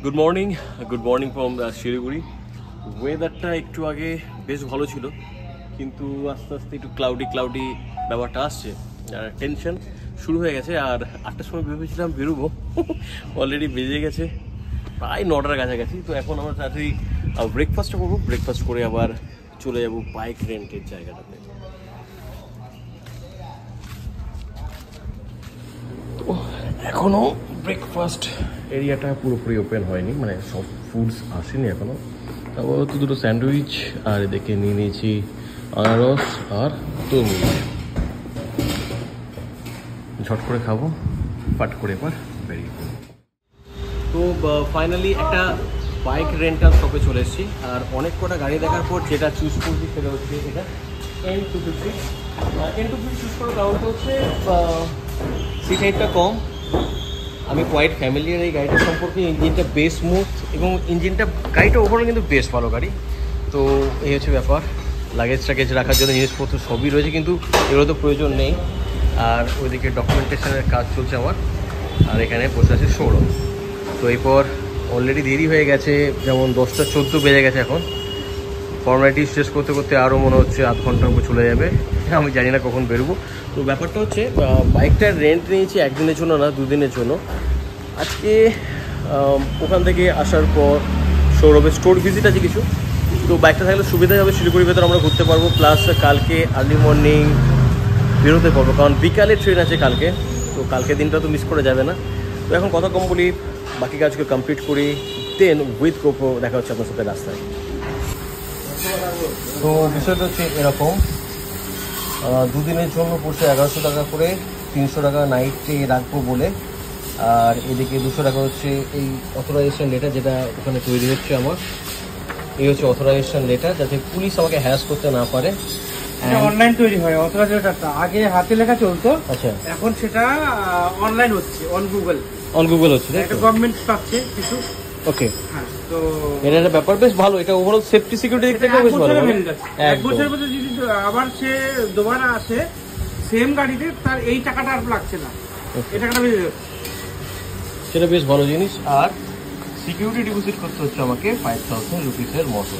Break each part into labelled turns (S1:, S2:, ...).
S1: Good morning from Siliguri. ওয়েদারটা একটু আগে বেশ ভালো ছিল, কিন্তু আস্তে আস্তে একটু ক্লাউডি ব্যাপারটা আসছে আর টেনশন শুরু হয়ে গেছে। আর 8টার সময় ভেবেছিলাম বেরোবো, অলরেডি বেজে গেছে প্রায় 9টার কাছাকাছি। তো এখন আমরা তাড়াতাড়ি ব্রেকফাস্টটা করবো, ব্রেকফাস্ট করে আবার চলে যাবো বাইক রেন্টের জায়গাটাতে। তো এখনও ব্রেকফাস্ট এরিয়াটা পুরোপুরি ওপেন হয়নি, মানে সব ফুডস আসেনি এখনও। তারপর তো দুটো স্যান্ডউইচ আর এদিকে নিয়ে নিয়েছি আনারস আর তরমুজ। ঝট করে খাবো, পাট করে এবার বেরিয়ে পড়বো। তো ফাইনালি একটা বাইক রেন্টাল শপে চলে এসেছি, আর অনেক কটা গাড়ি দেখার পর যেটা চুজ করছি সেটা হচ্ছে এটা N250। N250 চুজ করার কারণটা হচ্ছে সিট হাইটটা কম। আমি কোয়াইট ফ্যামিলিয়ার এই গাড়িটার সম্পর্কে। ইঞ্জিনটা বেশ স্মুথ এবং গাড়িটা ওভারঅল কিন্তু বেশ ভালো গাড়ি। তো এই হচ্ছে ব্যাপার। লাগেজ রাখার জন্য জিনিসপত্র সবই রয়েছে, কিন্তু এগুলো তো প্রয়োজন নেই। আর ওইদিকে ডকুমেন্টেশনের কাজ চলছে আমার, আর এখানে বসে আছে শোরুম। তো এরপর অলরেডি দেরি হয়ে গেছে, যেমন 10টা 14 বেজে গেছে এখন। ফর্মালিটি শেষ করতে করতে আরও মনে হচ্ছে আধ ঘন্টার উপর চলে যাবে, আমি জানি না কখন বেরোবো। তো ব্যাপারটা হচ্ছে বাইকটার রেন্ট নিয়েছি একদিনের জন্য না, 2 দিনের জন্য। আজকে ওখান থেকে আসার পর সৌরভের স্টোর ভিজিট আছে কিছু, তো বাইকটা থাকলে সুবিধা হবে। শিলিগুড়ির ভেতরে আমরা ঘুরতে পারবো, প্লাস কালকে আর্লি মর্নিং বেরোতে পারবো, কারণ বিকালে ট্রেন আছে কালকে। তো কালকে দিনটা তো মিস করে যাবে না। তো এখন কথা কম বলি, বাকি কাজকে কমপ্লিট করি, দেন উইথ গোপ্রো দেখা হচ্ছে আপনার সাথে রাস্তায়। তো বিষয়টা হচ্ছে এরকম, 2 দিনের জন্য পড়ছে 1100 টাকা করে, 300 টাকা নাইটে রাখবো বলে। আর এদিকে 200 টাকা হচ্ছে এই অথরাইজেশন লেটার, যেটা ওখানে তৈরি হচ্ছে আমার। এই হচ্ছে অথরাইজেশন লেটার, যাতে পুলিশ আমাকে হ্যারাস করতে না পারে।
S2: অনলাইন তৈরি হয় অথরাইজেশনটা, আগে হাতে লেখা চলতো,
S1: আচ্ছা
S2: এখন সেটা অনলাইন হচ্ছে, অন গুগল হচ্ছে।
S1: এটা
S2: গভর্নমেন্ট পাচ্ছে কিছু।
S1: ওকে,
S2: হ্যাঁ, তো
S1: এটা একটা ব্যাপার বেশ ভালো। এটা ওভারঅল সেফটি সিকিউরিটি দিক থেকে বেশ ভালো।
S2: এক বছরের মধ্যে যদি আবার সে দুবার আসে সেম গাড়িতে, তার এই টাকাটা আর লাগছে না, এই টাকাটা বেশি যাচ্ছে,
S1: সেটা বেশ ভালো জিনিস। আর সিকিউরিটি ডিপোজিট করতে হচ্ছে আমাকে 5000 রুপিসের মতো।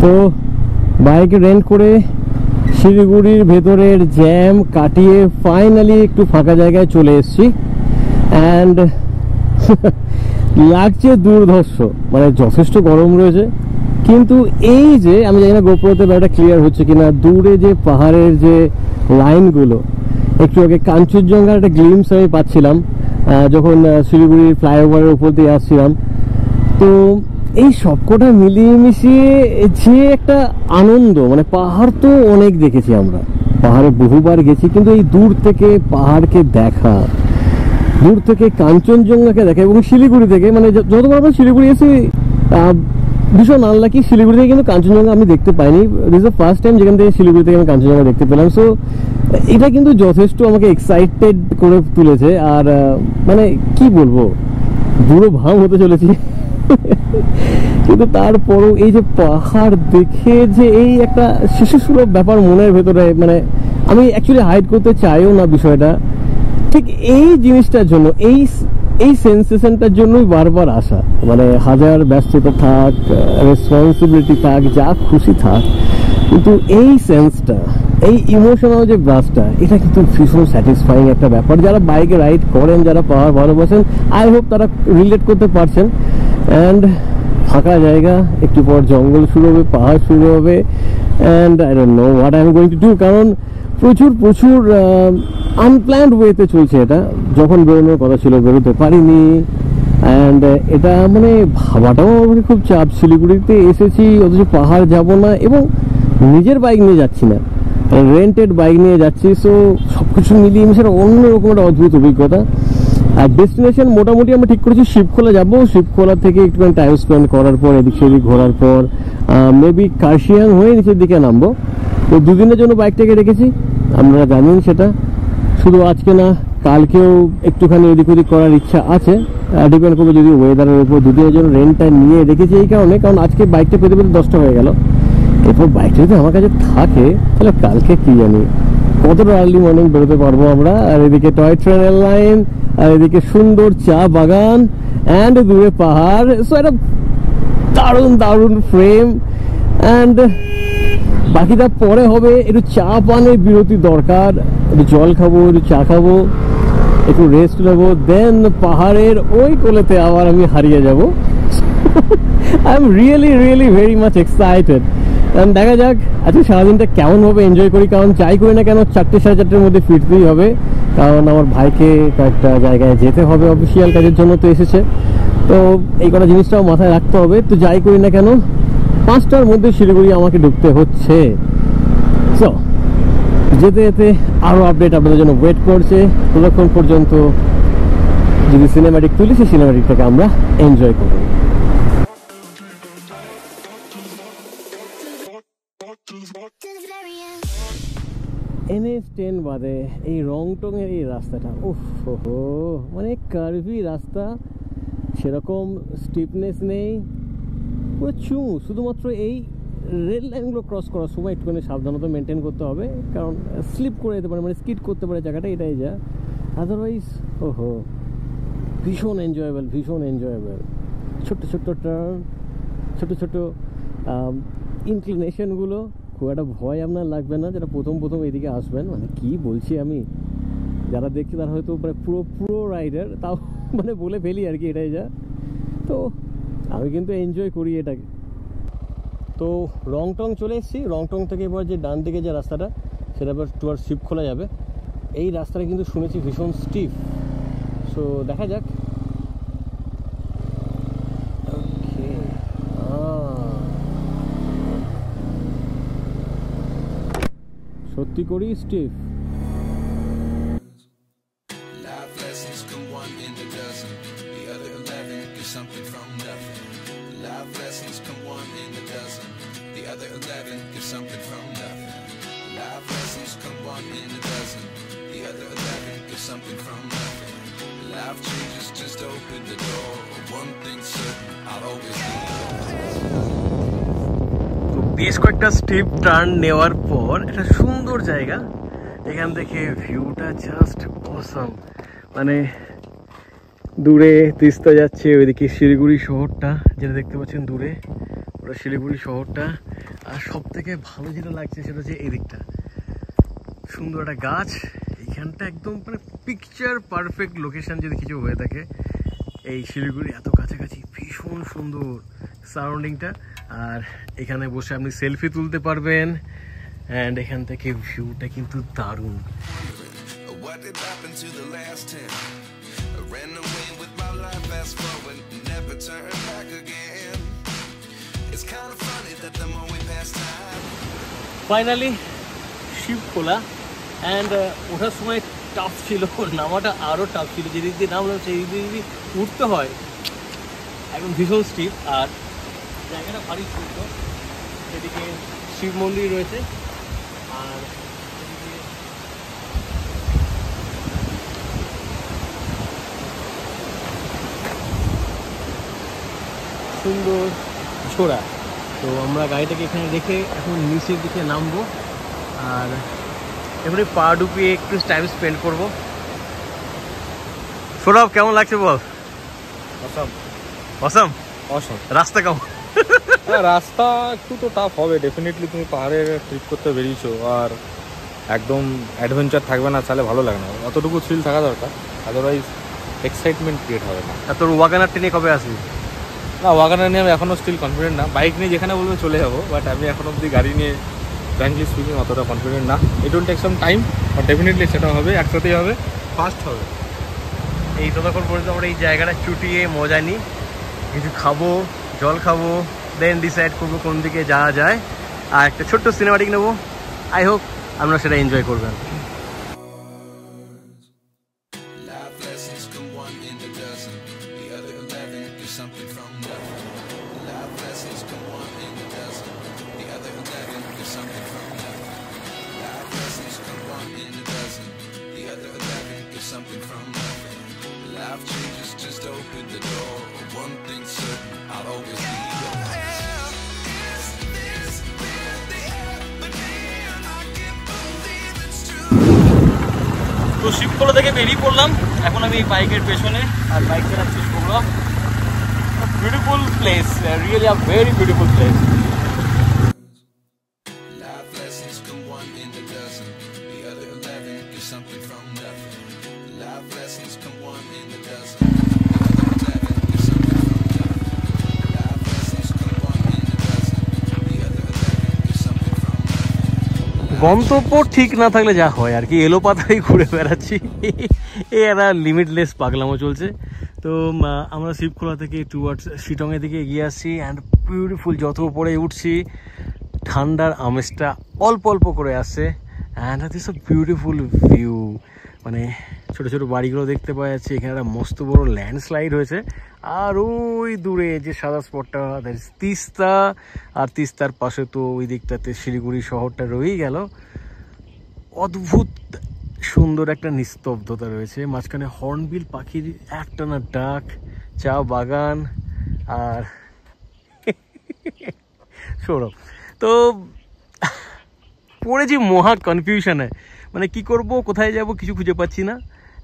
S1: তো বাইক রেন্ট করে শিলিগুড়ির ভেতরের জ্যাম কাটিয়ে ফাইনালি একটু ফাঁকা জায়গায় চলে এসেছি। অ্যান্ড লাগছে দুর্ধর্ষ, মানে যথেষ্ট গরম রয়েছে। কিন্তু এই যে আমি জানি না গোপ্রোতে ব্যাপারটা ক্লিয়ার হচ্ছে কিনা, দূরে যে পাহাড়ের যে লাইনগুলো, একটু আগে কাঞ্চনজঙ্ঘার একটা গ্লিমস আমি পাচ্ছিলাম যখন শিলিগুড়ির ফ্লাইওভারের উপর দিয়ে আসছিলাম। তো এই সবকটা মিলিয়ে মিশিয়ে যে একটা আনন্দ, মানে পাহাড় তো অনেক দেখেছি আমরা, পাহাড়ে বহুবার গেছি, কিন্তু এই দূর থেকে পাহাড়কে দেখা, দূর থেকে কাঞ্চনজঙ্ঘাকে দেখা, এবং শিলিগুড়ি থেকে, মানে যতবার আমরা শিলিগুড়ি এসে ভীষণ আনলাকি, শিলিগুড়ি থেকে কিন্তু কাঞ্চনজঙ্ঘা আমি দেখতে পাইনি। দিস দ্য ফার্স্ট টাইম যেখান থেকে শিলিগুড়ি থেকে আমি কাঞ্চনজঙ্ঘা দেখতে পেলাম। সো এটা কিন্তু যথেষ্ট আমাকে এক্সাইটেড করে তুলেছে। আর মানে কি বলবো, বুড়ো ভাম হতে চলেছি। কিন্তু তারপরও এই যে পাহাড় দেখে যে এই একটা শিশুসুলভ ব্যাপার মনের ভেতরে, মানে আমি অ্যাকচুয়ালি হাইড করতে চাইও না বিষয়টা, ঠিক এই জিনিসটার জন্য, এই সেন্সেশনটার জন্যই বারবার আসা। মানে হাজার ব্যস্ততা থাক, রেসপন্সিবিলিটি থাক, যা খুশি থাক, কিন্তু এই সেন্সটা, এই ইমোশনাল যে ব্রাশটা, এটা কিন্তু ভীষণ স্যাটিসফাইং একটা ব্যাপার। যারা বাইকে রাইড করেন, যারা পাহাড় ভালোবাসেন, আই হোপ তারা রিলেট করতে পারছেন। অ্যান্ড ফাঁকা জায়গা, একটু পর জঙ্গল শুরু হবে, পাহাড় শুরু হবে, and I don't know what I am going to do, কারণ প্রচুর আনপ্ল্যান্ড ওয়েতে চলছে এটা। যখন বেরোনোর কথা ছিল বেরোতে পারিনি। অ্যান্ড এটা মানে ভাবাটাও আমাকে খুব চাপ, শিলিগুড়িতে এসেছি অথচ পাহাড় যাব না, এবং নিজের বাইক নিয়ে যাচ্ছি না, রেন্টেড বাইক নিয়ে যাচ্ছি। সো সবকিছু মিলিয়ে মিশে অন্যরকম একটা অদ্ভুত অভিজ্ঞতা। আর ডেস্টিনেশন মোটামুটি আমরা ঠিক করেছি শিবখোলা যাবো। শিবখোলা থেকে একটুখানি টাইম স্পেন্ড করার পর, এদিক সেদিক ঘোরার পর মেবি কার্শিয়াং হয়ে নিচের দিকে নামবো। তো 2 দিনের জন্য বাইকটাকে রেখেছি, আপনারা জানেন সেটা। শুধু আজকে না, কালকেও একটুখানি এদিক ওদিক করার ইচ্ছা আছে, ডিপেন্ড করবে যদি ওয়েদারের উপর। 2 দিনের জন্য রেন্টটা নিয়ে রেখেছি এই কারণে, কারণ আজকে বাইকটা পেতে 10টা হয়ে গেল। এরপর বাইকটা যদি আমার কাছে থাকে, তাহলে কালকে কি জানি কতটা আর্লি মর্নিং বেরোতে পারবো আমরা। আর এদিকে টয় ট্রেনের লাইন, আর এদিকে সুন্দর চা বাগান অ্যান্ড দূরে পাহাড়। সো একটা দারুণ দারুণ ফ্রেম। অ্যান্ড বাকিটা পরে হবে। একটু চা পানের বিরতি দরকার, একটু জল খাবো, একটু চা খাবো, একটু রেস্ট নেবো, দেন পাহাড়ের ওই কোলেতে আবার আমি হারিয়ে যাব। I am really really very much excited. কারণ দেখা যাক আজকে সারাদিনটা কেমনভাবে এনজয় করি। কারণ যাই করি না কেন 4টে সাড়ে 4টের মধ্যে ফিরতেই হবে, কারণ আমার ভাইকে কয়েকটা জায়গায় যেতে হবে, অফিসিয়াল কাজের জন্য তো এসেছে। তো এই কটা জিনিসটাও মাথায় রাখতে হবে। তো যাই করি না কেন 5টার মধ্যে শিলিগুড়ি আমাকে ঢুকতে হচ্ছে। সো যেতে যেতে আরও আপডেট আপনাদের জন্য ওয়েট করছে। ততক্ষণ পর্যন্ত যদি সিনেম্যাটিক তুলি, সেই সিনেম্যাটিকটাকে আমরা এনজয় করব। NH10 বাদে এই রংটং এর এই রাস্তাটা, উফ হো, মানে কার্ভি রাস্তা, সেরকম স্টিপনেস নেই, পুরো চুমু। শুধুমাত্র এই রেল লাইনগুলো ক্রস করার সময় একটুখানি সাবধানতা মেনটেন করতে হবে, কারণ স্লিপ করে যেতে পারে, মানে স্কিড করতে পারে জায়গাটা, এটাই যা। আদারওয়াইজ ওহো ভীষণ এনজয়েবল, ভীষণ এনজয়েবল। ছোট্ট ছোট্ট টার্ন, ছোট ছোট ইনক্লিনেশনগুলো, খুব একটা ভয় আপনার লাগবে না যারা প্রথম প্রথম এদিকে আসবেন। মানে কি বলছি আমি, যারা দেখছি তারা হয়তো মানে পুরো রাইডার, তাও মানে বলে ফেলি আর কি, এটাই যা। তো আমি কিন্তু এনজয় করি এটাকে। তো রংটং চলে এসেছি। রংটং থেকে এবার যে ডান দিকে যে রাস্তাটা, সেটা এবার টুয়ার্ড শিপ খোলা যাবে। এই রাস্তাটা কিন্তু শুনেছি ভীষণ স্টিফ। সো দেখা যাক। সত্যি করি স্টিফ। বেশ কয়েকটা স্টিপ টার্ন নেওয়ার পর একটা সুন্দর জায়গা, এখান থেকে ভিউটা জাস্ট অসাম। মানে দূরে তিস্তা যাচ্ছে, ওইদিকে শিলিগুড়ি শহরটা যেটা দেখতে পাচ্ছেন দূরে, ওটা শিলিগুড়ি শহরটা। আর সব থেকে ভালো যেটা লাগছে সেটা হচ্ছে এই দিকটা, সুন্দর একটা গাছ। এইখানটা একদম মানে পিকচার পারফেক্ট লোকেশন যদি কিছু হয়ে থাকে, এই শিলিগুড়ি এত কাছাকাছি, ভীষণ সুন্দর সারাউন্ডিংটা। আর এখানে বসে আপনি সেলফি তুলতে পারবেন, অ্যান্ড এখান থেকে ভিউটা কিন্তু দারুণ। ফাইনালি শিপ খোলা, অ্যান্ড ওঠার সময় টাফ ছিল, নামাটা আরও টাফ ছিল। যেদিক দিয়ে নামলাম সেই দিক দিয়ে উঠতে হয়, একদম ভীষণ স্টিপ। আর জায়গাটা ভারী সুন্দর, সেদিকে শিব মন্দির রয়েছে, আর সুন্দর ছোড়া। তো আমরা গাড়িটাকে এখানে রেখে এখন নিচের দিকে নামবো, আর এবারে পা ডুবিয়ে একটু টাইম স্পেন্ড করবো। সৌরভ কেমন লাগছে বল?
S3: অসম
S1: অসম
S3: অসম।
S1: রাস্তা কেমন?
S3: রাস্তা একটু তো টাফ হবে ডেফিনেটলি, তুমি পাহাড়ে ট্রিপ করতে বেরিয়েছো, আর একদম অ্যাডভেঞ্চার থাকবে না, চালে ভালো লাগে না। অতটুকু থ্রিল থাকা দরকার, আদারওয়াইজ এক্সাইটমেন্ট ক্রিয়েট হবে না।
S1: আর তোর ওয়াগানার ট্রেনে কবে আসবি?
S3: না, ওয়াগানার নিয়ে আমি এখনও স্টিল কনফিডেন্ট না। বাইক নিয়ে যেখানে বলবো চলে যাবো, বাট আমি এখন অবধি গাড়ি নিয়ে ফ্র্যাঙ্কলি স্পিকিং অতটা কনফিডেন্ট না। It will take some time, but definitely সেটা হবে, একসাথেই হবে, ফাস্ট হবে।
S1: এই ততক্ষণ পর্যন্ত আমরা এই জায়গাটা চুটিয়ে মজা নিই, কিছু খাবো, জল খাবো, দেন ডিসাইড করবো কোন দিকে যাওয়া যায়। আর একটা ছোট্ট সিনেমাটিক নেবো, আই হোপ আপনারা সেটা এনজয় করবেন। শিবখোলা থেকে বেরিয়ে পড়লাম, এখন আমি বাইকের পেছনে আর বাইক চালাচ্ছি Sourav. Beautiful place, really a very beautiful place. গন্তব্য ঠিক না থাকলে যা হয় আর কি, এলো পাতাই ঘুরে বেড়াচ্ছি, এই একটা লিমিটলেস পাগলামো চলছে। তো আমরা শিবখোলা থেকে টুয়ার্ডস শিটংয়ের দিকে এগিয়ে আসছি অ্যান্ড বিউটিফুল, যত উপরে উঠছি ঠান্ডার আমেজটা অল্প অল্প করে আসছে and this a beautiful view. মানে ছোটো ছোটো বাড়িগুলো দেখতে পাওয়া যাচ্ছে, এখানে একটা মস্ত বড় ল্যান্ডস্লাইড হয়েছে। আর ওই দূরে যে সাদা স্পটটা, দ্যাট ইজ তিস্তা, আর তিস্তার পাশে তো ওই দিকটাতে শিলিগুড়ি শহরটা রয়েই গেল। অদ্ভুত সুন্দর একটা নিস্তব্ধতা রয়েছে, মাঝখানে হর্নবিল পাখির একটানা ডাক, চা বাগান আর সৌরভ। তো পড়েছি মহা কনফিউশনে, মানে কি করব, কোথায় যাব কিছু খুঁজে পাচ্ছি না।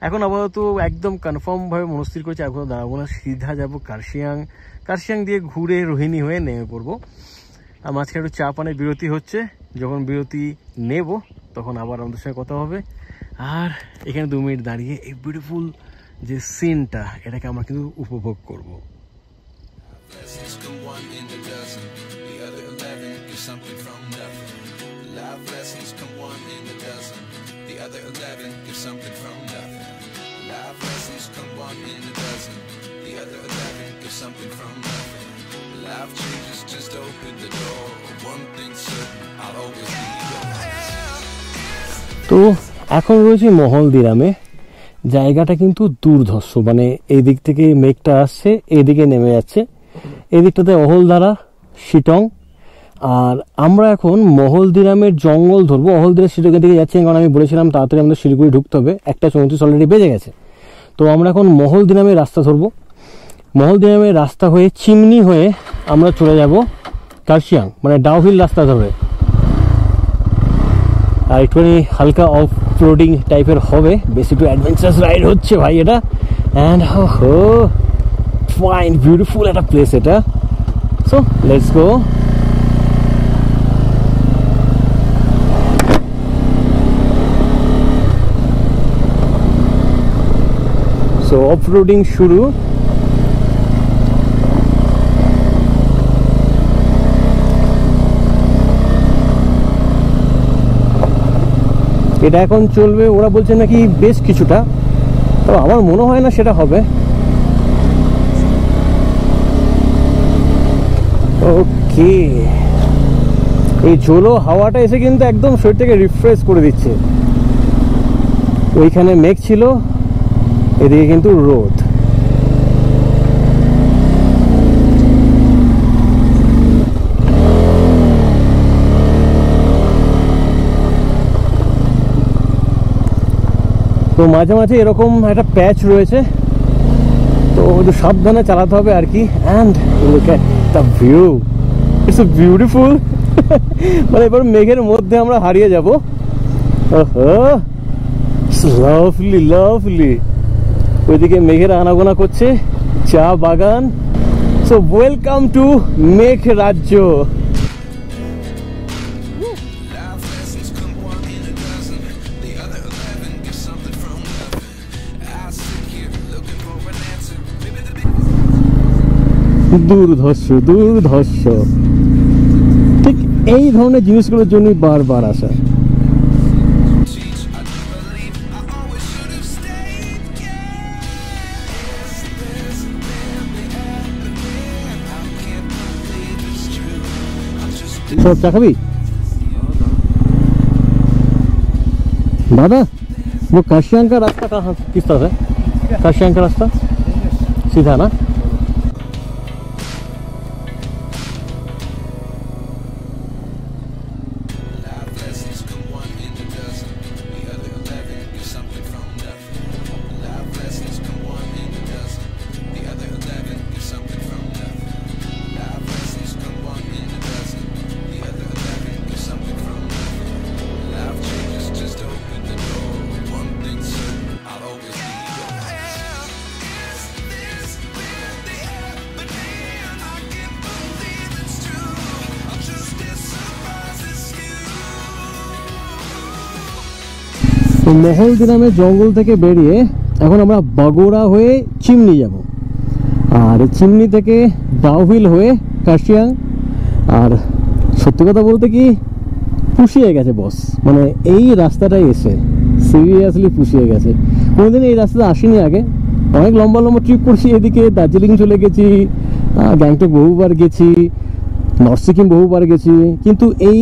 S1: এখন আপাতত একদম কনফার্মভাবে মনস্থির করেছি এখন দাঁড়াবো না, সিধা যাবো কার্শিয়াং, কার্শিয়াং দিয়ে ঘুরে রোহিণী হয়ে নেমে পড়বো। আর মাঝখানে একটু চা পানের বিরতি হচ্ছে, যখন বিরতি নেব তখন আবার আমাদের সঙ্গে কথা হবে। আর এখানে 2 মিনিট দাঁড়িয়ে এই বিউটিফুল যে সিনটা, এটাকে আমরা কিন্তু উপভোগ করব। তো এখন রয়েছে মহলদিরামে, জায়গাটা কিন্তু দুর্ধর্ষ, মানে এই দিক থেকে মেঘটা আসছে, এদিকে নেমে যাচ্ছে, এদিকটাতে অহলদারা, শিটং। আর আমরা এখন মহলদিরামের জঙ্গল ধরবো, অহলদিরা শিটংয়ের দিকে যাচ্ছি, কারণ আমি বলেছিলাম তাড়াতাড়ি আমাদের শিলিগুড়ি ঢুকতে হবে, 1:34 অলরেডি বেজে গেছে। তো আমরা এখন মহলদিরামের রাস্তা ধরবো, মহলদিরামের রাস্তা হয়ে চিমনি হয়ে আমরা চলে যাব কার্শিয়াং, মানে ডাউহিল রাস্তা ধরে। আর একটুখানি হালকা অফ রোডিং টাইপের হবে, বেশি একটু অ্যাডভেঞ্চারাস রাইড হচ্ছে ভাই এটা। অ্যান্ড হো ফাইন বিউটিফুল একটা প্লেস এটা। So let's go. So off roading শুরু। এটা এখন চলবে, ওরা বলছে নাকি বেশ কিছুটা, তো আমার মনে হয় না সেটা হবে। ওকে, এই ঝোলো হাওয়াটা এসে কিন্তু একদম শরীরটাকে রিফ্রেশ করে দিচ্ছে। ওইখানে মেঘ ছিল, এদিকে কিন্তু রোদ। তো মাঝে মাঝে এরকম একটা প্যাচ রয়েছে, তো একটু সাবধানে চালাতে হবে আর কি। And look at the view, it's so beautiful. মানে এবার মেঘের মধ্যে আমরা হারিয়ে যাব। লাভলি লাভলি, ওইদিকে মেঘের আনাগোনা করছে, চা বাগান। সো ওয়েলকাম টু মেঘ রাজ্য। দুর্ধর্ষ দুর্ধর্ষ, ঠিক এই ধরনের জিনিসগুলোর জন্যই বারবার আসা। সব চা খাবি दादा? वो काशियांग का रास्ता कहाँ किस तरफ है? काशियांग का रास्ता सीधा ना? তো মহলদিরামের জঙ্গল থেকে বেরিয়ে এখন আমরা বাগোড়া হয়ে চিমনি যাব, আর চিমনি থেকে ডাউহিল হয়ে কার্শিয়াং। আর সত্যি কথা বলতে কি পুষিয়ে গেছে বস, মানে এই রাস্তাটাই এসে সিরিয়াসলি পুষিয়ে গেছে। কোনোদিন এই রাস্তাতে আসিনি আগে, অনেক লম্বা লম্বা ট্রিপ করছি, এদিকে দার্জিলিং চলে গেছি, গ্যাংটক বহুবার গেছি, নর্থ সিকিম বহুবার গেছি, কিন্তু এই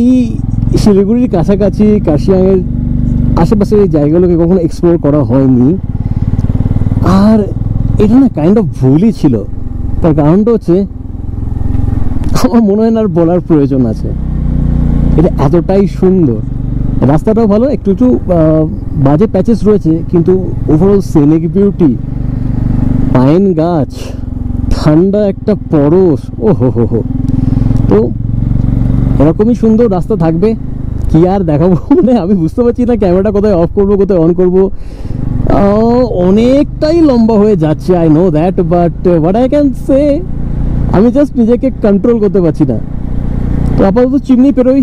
S1: শিলিগুড়ির কাছাকাছি কার্শিয়াংয়ের আশেপাশের এই জায়গাগুলোকে কখনো এক্সপ্লোর করা হয়নি। আর এটা না কাইন্ড অফ ভুলই ছিল, তার কারণটা হচ্ছে আমার মনে হয় না আর বলার প্রয়োজন আছে, এটা এতটাই সুন্দর, রাস্তাটাও ভালো, একটু একটু বাজে প্যাচেস রয়েছে, কিন্তু ওভারঅল সিনিক বিউটি, পাইন গাছ, ঠান্ডা একটা পরশ, ও হো হো হো। তো এরকমই সুন্দর রাস্তা থাকবে, কি আর দেখাবো, মানে আমি বুঝতে পারছি না ক্যামেরাটা কোথায় অফ করবো কোথায় অন করবো। অনেকটাই লম্বা হয়ে যাচ্ছে, I know that, but what I can say, আমি জাস্ট নিজেকে কন্ট্রোল করতে পারছি না। তো আপাতত চিমনি পেরোই,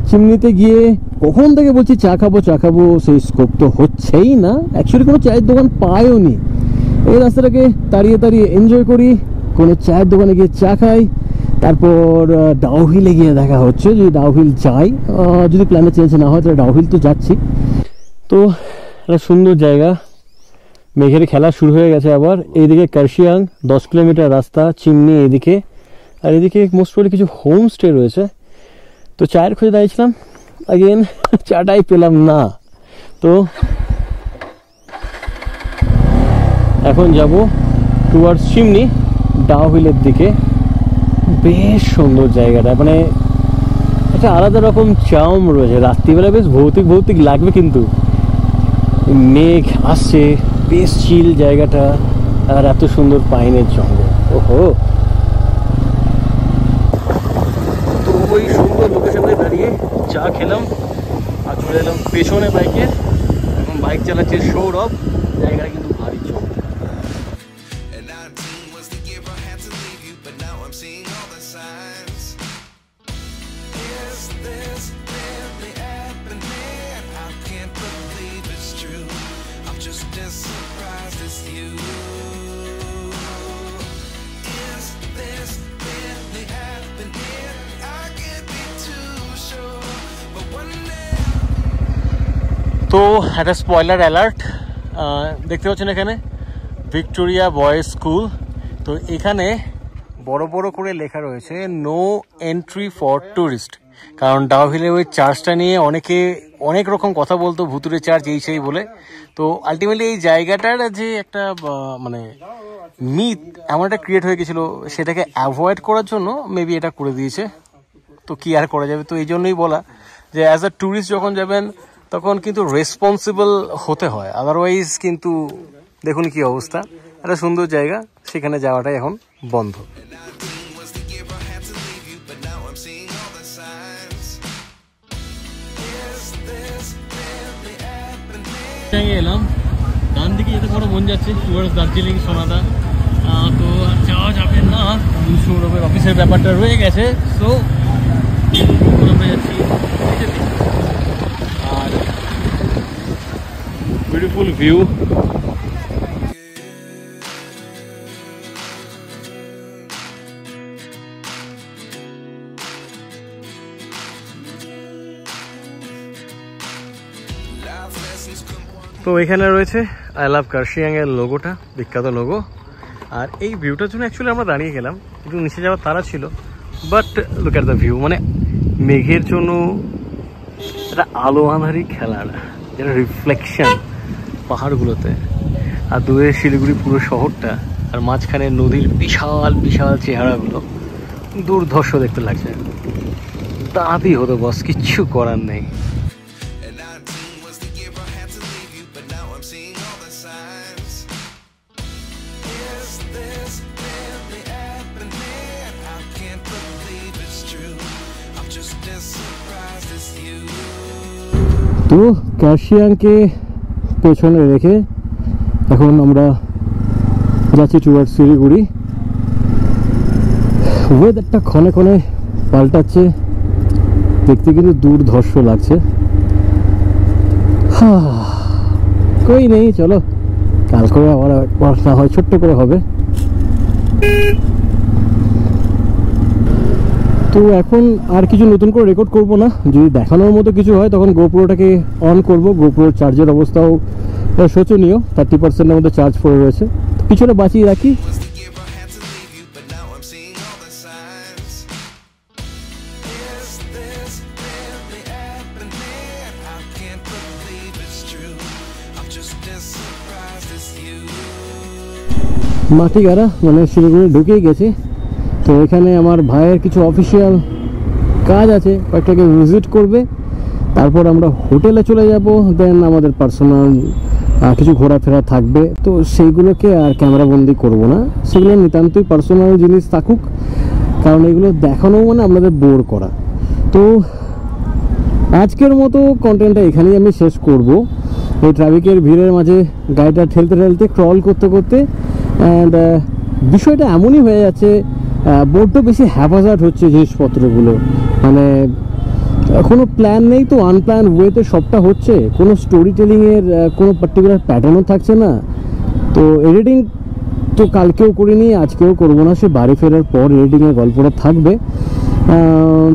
S1: চিমনিতে গিয়ে কখন থেকে বলছি চা খাবো চা খাবো, সেই স্কোপ তো হচ্ছেই না, অ্যাকচুয়ালি কোনো চায়ের দোকান পাইও নি। এই রাস্তাটাকে দাঁড়িয়ে দাঁড়িয়ে এনজয় করি, কোনো চায়ের দোকানে গিয়ে চা খাই, তারপর ডাউহিলে গিয়ে দেখা হচ্ছে, যদি ডাউহিল যাই, যদি প্ল্যানে চেঞ্জ না হয় তাহলে ডাউহিল তো যাচ্ছি। তো একটা সুন্দর জায়গা, মেঘের খেলা শুরু হয়ে গেছে আবার। এইদিকে কার্শিয়াং 10 কিলোমিটার রাস্তা, চিমনি এদিকে, আর এদিকে মোস্ট প্রবলি কিছু হোমস্টে রয়েছে। তো চায়ের খোঁজে দাঁড়িয়েছিলাম, আগেন চাটাই পেলাম না। তো এখন যাব টুয়ার্ডস চিমনি, ডাউহিলের দিকে। বেশ সুন্দর জায়গাটা, মানে একটা আলাদা রকম চার্ম রয়েছে, রাত্রিবেলা বেশ ভৌতিক ভৌতিক লাগবে, কিন্তু মেঘ আসছে, বেশ চিল জায়গাটা, আর এত সুন্দর পাইনের জঙ্গল, ওহো। তো ওই সুন্দর লোকেশনে দাঁড়িয়ে চা খেলাম আর চলে এলাম পেছনে বাইকে, এখন বাইক চালাচ্ছে সৌরভ, জায়গাটা কিন্তু ভারী চল। তো একটা স্পয়লার অ্যালার্ট, দেখতে পাচ্ছেন এখানে ভিক্টোরিয়া বয়েজ স্কুল। তো এখানে বড় বড় করে লেখা রয়েছে নো এন্ট্রি ফর ট্যুরিস্ট, কারণ ডাউহিলে ওই চার্জটা নিয়ে অনেকে অনেক রকম কথা বলতো, ভুতুরে চার্জ এই সেই বলে। তো আলটিমেটলি এই জায়গাটার যে একটা মানে মিথ এমন একটা ক্রিয়েট হয়ে গেছিলো, সেটাকে অ্যাভয়েড করার জন্য মেবি এটা করে দিয়েছে। তো কি আর করা যাবে, তো এই জন্যই বলা যে অ্যাজ আ ট্যুরিস্ট যখন যাবেন তখন কিন্তু রেসপন্সিবল হতে হয়, আদারওয়াইজ কিন্তু দেখুন কি অবস্থা। একটা সুন্দর জায়গা, সেখানে যাওয়াটাই এখন বন্ধ। এলাম ডান দিকে যেতে বড় মন যাচ্ছে টুয়ার্ডস দার্জিলিং সোনাদা, তো আর যাওয়া যাবে না, সৌরভের অফিসের ব্যাপারটা রয়ে গেছে। সো যাচ্ছি আর বিউটিফুল ভিউ। তো এখানে রয়েছে আই লাভ কার্শিয়াং এর লোগোটা, বিখ্যাত লোগো। আর এই ভিউটার জন্য অ্যাকচুয়ালি আমরা দাঁড়িয়ে গেলাম, একটু নিচে যাওয়ার তারা ছিল, but look at the view, মানে মেঘের জন্য একটা আলো আঁধারি খেলার যেটা রিফ্লেকশন পাহাড়গুলোতে, আর দূরে শিলিগুড়ি পুরো শহরটা, আর মাঝখানে নদীর বিশাল বিশাল চেহারাগুলো, দুর্ধর্ষ দেখতে লাগছে। দাঁতই হতো বস, কিচ্ছু করার নেই। তো কার্শিয়াংকে পেছনে রেখে এখন আমরা যাচ্ছি টুয়ার্ডস শিলিগুড়ি। ওয়েদারটা ক্ষণে ক্ষণে পাল্টাচ্ছে, দেখতে কিন্তু দুর্ধর্ষ লাগছে। কই নেই, চলো কাল করে আবার না হয় ছোট্ট করে হবে। তো এখন আর কিছু নতুন করে রেকর্ড করব না, যদি দেখানোর মতো কিছু হয় তখন গোপ্রোটাকে অন করব। গোপ্রোর চার্জের অবস্থাও শোচনীয়, 30%-এর মধ্যে চার্জ পড়ে রয়েছে, কিছুটা বাঁচিয়ে রাখি। মাটিগাড়া মানে শিলিগুড়ি ঢুকেই গেছে। তো এখানে আমার ভাইয়ের কিছু অফিসিয়াল কাজ আছে, কয়েকটাকে ভিজিট করবে, তারপর আমরা হোটেলে চলে যাব। দেন আমাদের পার্সোনাল কিছু ঘোরাফেরা থাকবে, তো সেইগুলোকে আর ক্যামেরাবন্দি করব না, সেগুলো নিতান্তই পার্সোনাল জিনিস থাকুক, কারণ এগুলো দেখানো মানে আপনাদের বোর করা। তো আজকের মতো কন্টেন্টটা এখানেই আমি শেষ করব। এই ট্রাফিকের ভিড়ের মাঝে গাড়িটা ঠেলতে ঠেলতে ক্রল করতে করতে, অ্যান্ড বিষয়টা এমনই হয়ে যাচ্ছে, বড্ড বেশি হ্যাপাজার্ড হচ্ছে জিনিসপত্রগুলো, মানে কোনো প্ল্যান নেই, তো আনপ্ল্যান ওয়েতে সবটা হচ্ছে, কোনো স্টোরি টেলিংয়ের কোনো পার্টিকুলার প্যাটার্নও থাকছে না। তো এডিটিং তো কালকেও করিনি, আজকেও করবো না, সে বাড়ি ফেরার পর এডিটিংয়ের গল্পটা থাকবে।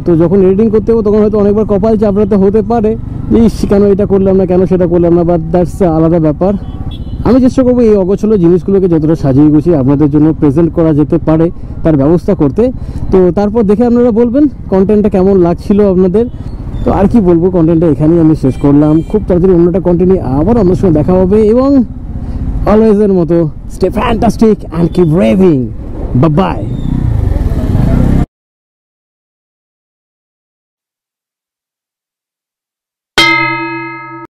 S1: তো যখন এডিটিং করতে হবে তখন হয়তো অনেকবার কপাল চাপড়াতে হতে পারে, ইস কেন এটা করলাম না, কেন সেটা করলাম না, বাট দ্যাটস আলাদা ব্যাপার। আমি চেষ্টা করবো এই অগোছালো জিনিসগুলোকে যতটা সাজিয়ে গুছিয়ে আপনাদের জন্য প্রেজেন্ট করা যেতে পারে তার ব্যবস্থা করতে। তো তারপর দেখে আপনারা বলবেন কন্টেন্টটা কেমন লাগছিল আপনাদের। তো আর কি বলবো, কন্টেন্টটা এখানেই আমি শেষ করলাম। খুব তাড়াতাড়ি অন্যটা কন্টেন্ট আবার আপনার সঙ্গে দেখা হবে, এবং অলওয়েজের মতো stay fantastic and keep raving. Bye by.